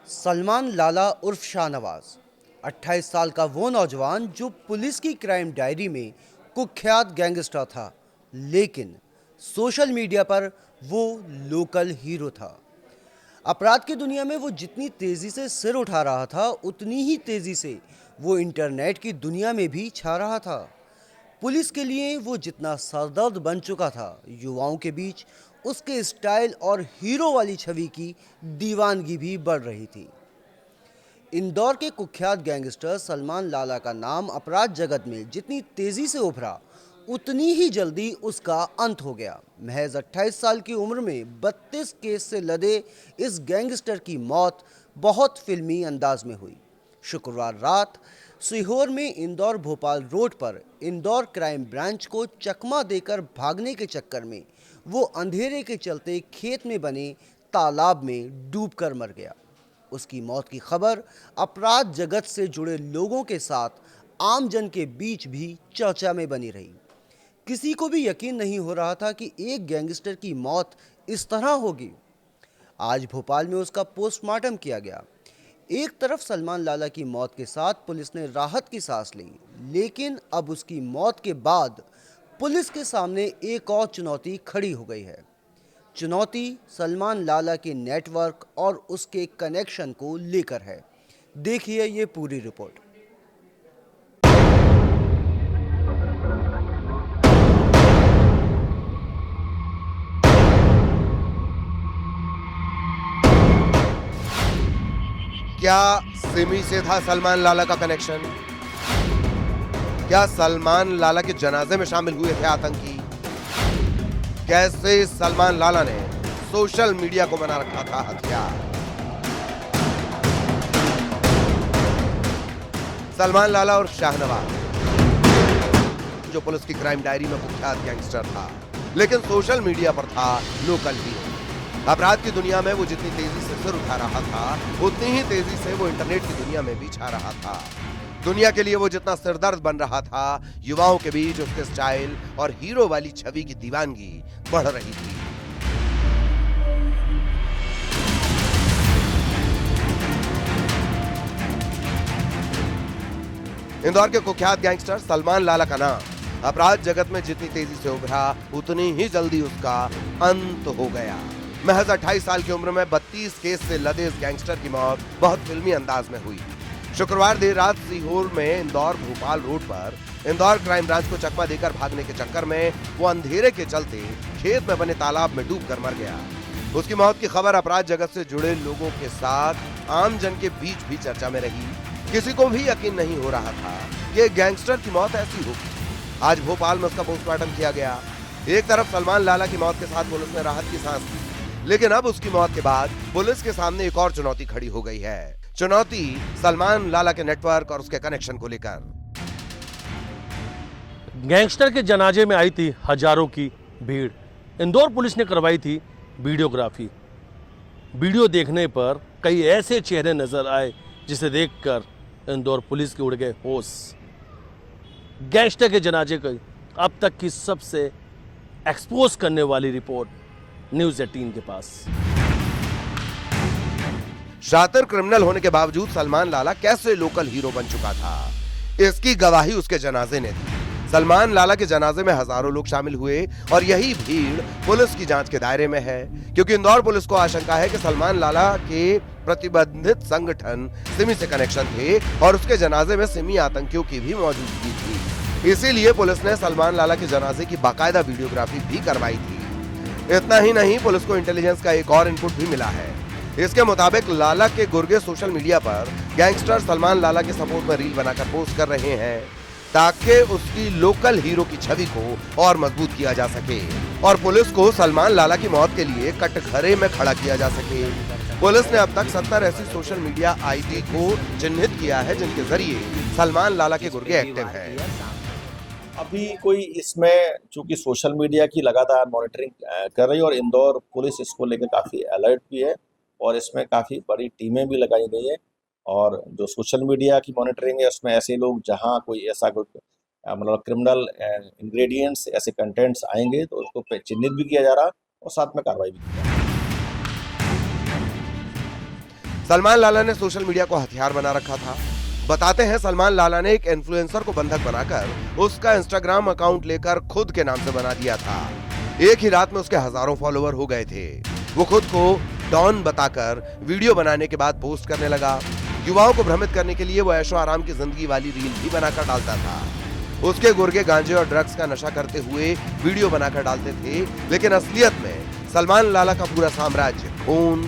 सलमान लाला उर्फ शाहनवाज 28 साल का वो नौजवान जो पुलिस की क्राइम डायरी में कुख्यात गैंगस्टर था, लेकिन सोशल मीडिया पर वो लोकल हीरो था। अपराध की दुनिया में वो जितनी तेजी से सिर उठा रहा था, उतनी ही तेजी से वो इंटरनेट की दुनिया में भी छा रहा था। पुलिस के लिए वो जितना सरदर्द बन चुका था, युवाओं के बीच उसके स्टाइल और हीरो वाली छवि की दीवानगी भी बढ़ रही थी। इंदौर के कुख्यात गैंगस्टर सलमान लाला का नाम अपराध जगत में जितनी तेजी से उभरा, उतनी ही जल्दी उसका अंत हो गया। महज 28 साल की उम्र में 32 केस से लदे इस गैंगस्टर की मौत बहुत फिल्मी अंदाज में हुई। शुक्रवार रात सीहोर में इंदौर भोपाल रोड पर इंदौर क्राइम ब्रांच को चकमा देकर भागने के चक्कर में वो अंधेरे के चलते खेत में बने तालाब में डूबकर मर गया। उसकी मौत की खबर अपराध जगत से जुड़े लोगों के साथ आम जन के बीच भी चर्चा में बनी रही। किसी को भी यकीन नहीं हो रहा था कि एक गैंगस्टर की मौत इस तरह होगी। आज भोपाल में उसका पोस्टमार्टम किया गया। एक तरफ सलमान लाला की मौत के साथ पुलिस ने राहत की सांस ली, लेकिन अब उसकी मौत के बाद पुलिस के सामने एक और चुनौती खड़ी हो गई है। चुनौती सलमान लाला के नेटवर्क और उसके कनेक्शन को लेकर है। देखिए ये पूरी रिपोर्ट। क्या सिमी से था सलमान लाला का कनेक्शन? क्या सलमान लाला के जनाजे में शामिल हुए थे आतंकी? कैसे सलमान लाला ने सोशल मीडिया को बना रखा था हथियार? सलमान लाला और शाहनवाज, जो पुलिस की क्राइम डायरी में कुख्यात गैंगस्टर था, लेकिन सोशल मीडिया पर था लोकल हीरो। अपराध की दुनिया में वो जितनी तेजी से सिर उठा रहा था, उतनी ही तेजी से वो इंटरनेट की दुनिया में भी छा रहा था। दुनिया के लिए वो जितना सिरदर्द बन रहा था, युवाओं के बीच उसके स्टाइल और हीरो वाली छवि की दीवानगी बढ़ रही थी। इंदौर के कुख्यात गैंगस्टर सलमान लाला का नाम अपराध जगत में जितनी तेजी से उभरा, उतनी ही जल्दी उसका अंत हो गया। महज 28 साल की उम्र में 32 केस से लदे इस गैंगस्टर की मौत बहुत फिल्मी अंदाज में हुई। शुक्रवार देर रात सीहोर में इंदौर भोपाल रोड पर इंदौर क्राइम ब्रांच को चकमा देकर भागने के चक्कर में वो अंधेरे के चलते खेत में बने तालाब में डूबकर मर गया। उसकी मौत की खबर अपराध जगत से जुड़े लोगों के साथ आम जन के बीच भी चर्चा में रही। किसी को भी यकीन नहीं हो रहा था कि गैंगस्टर की मौत ऐसी होगी। आज भोपाल में उसका पोस्टमार्टम किया गया। एक तरफ सलमान लाला की मौत के साथ पुलिस ने राहत की सांस ली, लेकिन अब उसकी मौत के बाद पुलिस के सामने एक और चुनौती खड़ी हो गई है। चुनौती सलमान लाला के नेटवर्क और उसके कनेक्शन को लेकर। गैंगस्टर के जनाजे में आई थी हजारों की भीड़। इंदौर पुलिस ने करवाई थी वीडियोग्राफी। वीडियो देखने पर कई ऐसे चेहरे नजर आए जिसे देखकर इंदौर पुलिस के उड़ गए होश। गैंगस्टर के जनाजे की अब तक की सबसे एक्सपोज करने वाली रिपोर्ट न्यूज़ 18 के पास। शातिर क्रिमिनल होने के बावजूद सलमान लाला कैसे लोकल हीरो बन चुका था, इसकी गवाही उसके जनाजे ने दी। सलमान लाला के जनाजे में हजारों लोग शामिल हुए और यही भीड़ पुलिस की जांच के दायरे में है, क्योंकि इंदौर पुलिस को आशंका है कि सलमान लाला के प्रतिबंधित संगठन सिमी से कनेक्शन थे और उसके जनाजे में सिमी आतंकियों की भी मौजूदगी थी। इसीलिए पुलिस ने सलमान लाला के जनाजे की बाकायदा वीडियोग्राफी भी करवाई थी। इतना ही नहीं, पुलिस को इंटेलिजेंस का एक और इनपुट भी मिला है। इसके मुताबिक लाला के गुर्गे सोशल मीडिया पर गैंगस्टर सलमान लाला के सपोर्ट में रील बनाकर पोस्ट कर रहे हैं, ताकि उसकी लोकल हीरो की छवि को और मजबूत किया जा सके और पुलिस को सलमान लाला की मौत के लिए कटघरे में खड़ा किया जा सके। पुलिस ने अब तक 70 ऐसी सोशल मीडिया आईडी को चिन्हित किया है जिनके जरिए सलमान लाला के गुर्गे एक्टिव हैं। अभी कोई इसमें चूंकि सोशल मीडिया की लगातार मॉनिटरिंग कर रही है और इंदौर पुलिस इसको लेकर काफ़ी अलर्ट भी है और इसमें काफ़ी बड़ी टीमें भी लगाई गई है। और जो सोशल मीडिया की मॉनिटरिंग है उसमें ऐसे लोग जहां कोई ऐसा कोई मतलब क्रिमिनल इंग्रेडिएंट्स ऐसे कंटेंट्स आएंगे तो उसको चिन्हित भी किया जा रहा और साथ में कार्रवाई भी की जा रही। सलमान लाला ने सोशल मीडिया को हथियार बना रखा था। बताते हैं सलमान लाला ने एक इन्फ्लुएंसर को बंधक बनाकर उसका इंस्टाग्राम अकाउंट लेकर खुद के नाम से बना दिया था। एक ही रात में उसके हजारों फॉलोवर हो गए थे। वो खुद को डॉन बताकर वीडियो बनाने के बाद पोस्ट करने लगा। युवाओं को भ्रमित करने के लिए वो ऐशो आराम की जिंदगी वाली रील भी बनाकर डालता था। उसके गुर्गे गांजे और ड्रग्स का नशा करते हुए वीडियो बनाकर डालते थे, लेकिन असलियत में सलमान लाला का पूरा साम्राज्य खून,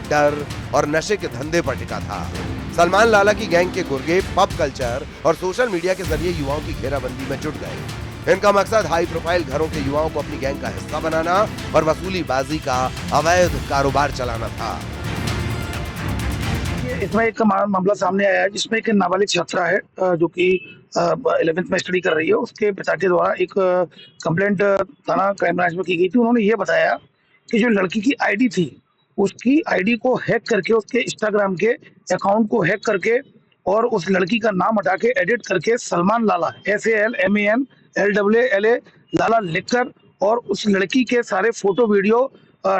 डर और नशे के धंधे पर टिका था। सलमान लाला की गैंग के गुर्गे पब कल्चर और सोशल मीडिया के जरिए युवाओं की घेराबंदी में जुट गए। इनका मकसद हाई प्रोफाइल घरों के युवाओं को अपनी गैंग का हिस्सा बनाना और वसूली बाजी का अवैध कारोबार चलाना था। इसमें एक मामला सामने आया है जिसमें एक नाबालिग छात्रा है जो कि 11th में स्टडी कर रही है। उसके पिता के द्वारा एक कंप्लेंट थाना क्राइम ब्रांच में की गई थी। उन्होंने ये बताया कि जो लड़की की आईडी थी, उसकी आईडी को हैक करके, उसके इंस्टाग्राम के अकाउंट को हैक करके और उस लड़की का नाम हटा के एडिट करके सलमान लाला SALMANLAA लाला लिखकर और उस लड़की के सारे फोटो वीडियो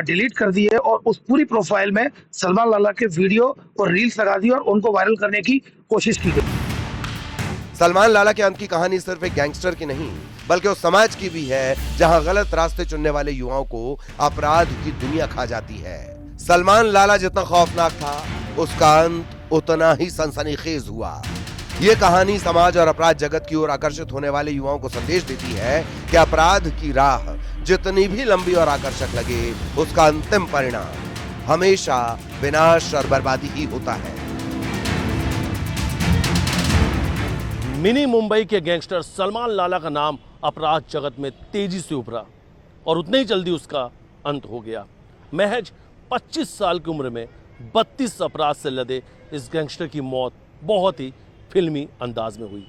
डिलीट कर दिए और उस पूरी प्रोफाइल में सलमान लाला के वीडियो और रील्स लगा दी और उनको वायरल करने की कोशिश की गई। सलमान लाला के अंत की कहानी सिर्फ एक गैंगस्टर की नहीं, बल्कि उस समाज की भी है जहां गलत रास्ते चुनने वाले युवाओं को अपराध की दुनिया खा जाती है। सलमान लाला जितना खौफनाक था, उसका अंत उतना ही सनसनीखेज हुआ। ये कहानी समाज और अपराध जगत की ओर आकर्षित होने वाले युवाओं को संदेश देती है कि अपराध की राह जितनी भी लंबी और आकर्षक लगे, उसका अंतिम परिणाम हमेशा विनाश और बर्बादी ही होता है। मिनी मुंबई के गैंगस्टर सलमान लाला का नाम अपराध जगत में तेजी से उभरा और उतने ही जल्दी उसका अंत हो गया। महज 25 साल की उम्र में 32 अपराध से लदे इस गैंगस्टर की मौत बहुत ही फिल्मी अंदाज में हुई।